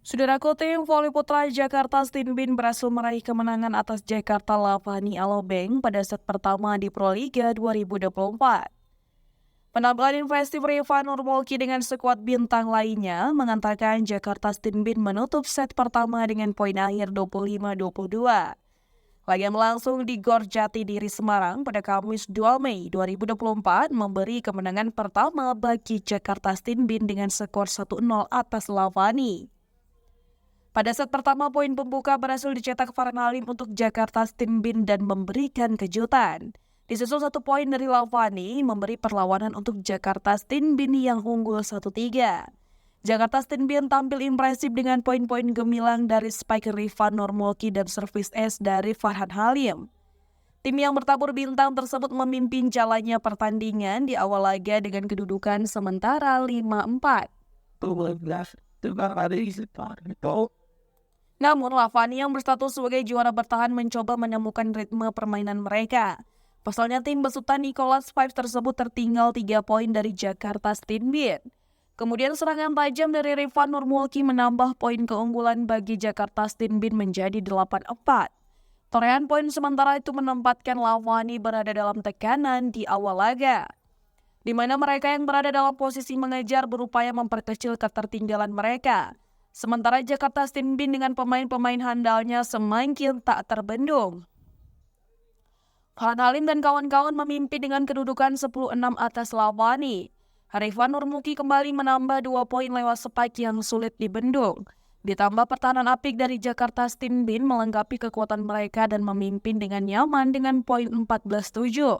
Saudaraku, tim voli putra Jakarta Stinbin berhasil meraih kemenangan atas Jakarta Lavani Alobeng pada set pertama di Proliga 2024. Penampilan impresif Riva Nurmolki dengan skuad bintang lainnya mengantarkan Jakarta Stinbin menutup set pertama dengan poin akhir 25-22. Laga yang berlangsung di Gor Jatidiri Semarang pada Kamis 2 Mei 2024 memberi kemenangan pertama bagi Jakarta Stinbin dengan skor 1-0 atas Lavani. Pada set pertama, poin pembuka berhasil dicetak Farhan Halim untuk Jakarta Stinbin dan memberikan kejutan. Disusul 1 poin dari Lavani memberi perlawanan untuk Jakarta Stinbin yang unggul 1-3. Jakarta Stinbin tampil impresif dengan poin-poin gemilang dari spike Riva Nurmolki dan servis es dari Farhan Halim. Tim yang bertabur bintang tersebut memimpin jalannya pertandingan di awal laga dengan kedudukan sementara 5-4. Namun, Lavani yang berstatus sebagai juara bertahan mencoba menemukan ritme permainan mereka. Pasalnya tim besutan Nicholas Five tersebut tertinggal 3 poin dari Jakarta Stinbin. Kemudian serangan tajam dari Riva Nurmolki menambah poin keunggulan bagi Jakarta Stinbin menjadi 8-4. Torehan poin sementara itu menempatkan Lavani berada dalam tekanan di awal laga, di mana mereka yang berada dalam posisi mengejar berupaya memperkecil ketertinggalan mereka. Sementara Jakarta Stinbin dengan pemain-pemain handalnya semakin tak terbendung. Farhan Halim dan kawan-kawan memimpin dengan kedudukan 10-6 atas Lavani. Riva Nurmolki kembali menambah 2 poin lewat spike yang sulit dibendung. Ditambah pertahanan apik dari Jakarta Stinbin melengkapi kekuatan mereka dan memimpin dengan nyaman dengan poin 14-7.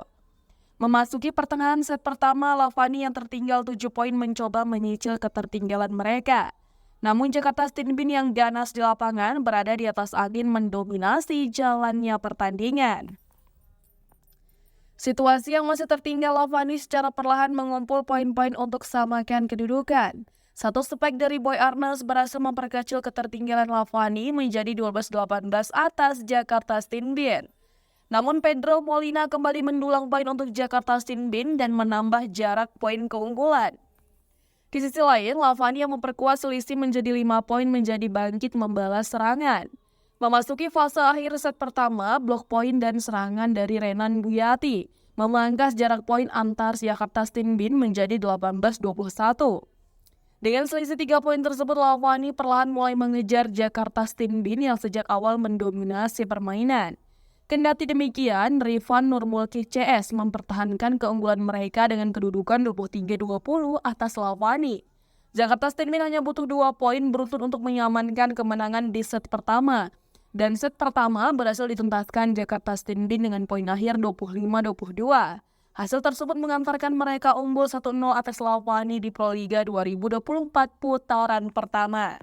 Memasuki pertengahan set pertama, Lavani yang tertinggal 7 poin mencoba menyicil ketertinggalan mereka. Namun Jakarta Stinbin yang ganas di lapangan berada di atas angin mendominasi jalannya pertandingan. Situasi yang masih tertinggal, Lavani secara perlahan mengumpul poin-poin untuk samakan kedudukan. 1 spike dari Boy Arnes berhasil memperkecil ketertinggalan Lavani menjadi 12-18 atas Jakarta Stinbin. Namun Pedro Molina kembali mendulang poin untuk Jakarta Stinbin dan menambah jarak poin keunggulan. Di sisi lain, Lavani yang memperkuat selisih menjadi 5 poin menjadi bangkit membalas serangan. Memasuki fase akhir set pertama, blok poin dan serangan dari Renan Buyati memangkas jarak poin antar Jakarta Stinbin menjadi 18-21. Dengan selisih 3 poin tersebut, Lavani perlahan mulai mengejar Jakarta Stinbin yang sejak awal mendominasi permainan. Kendati demikian, Riva Nurmolki CS mempertahankan keunggulan mereka dengan kedudukan 23-20 atas Lavani. Jakarta Stinbin hanya butuh 2 poin beruntun untuk mengamankan kemenangan di set pertama. Dan set pertama berhasil dituntaskan Jakarta Stinbin dengan poin akhir 25-22. Hasil tersebut mengantarkan mereka unggul 1-0 atas Lavani di Proliga 2024 putaran pertama.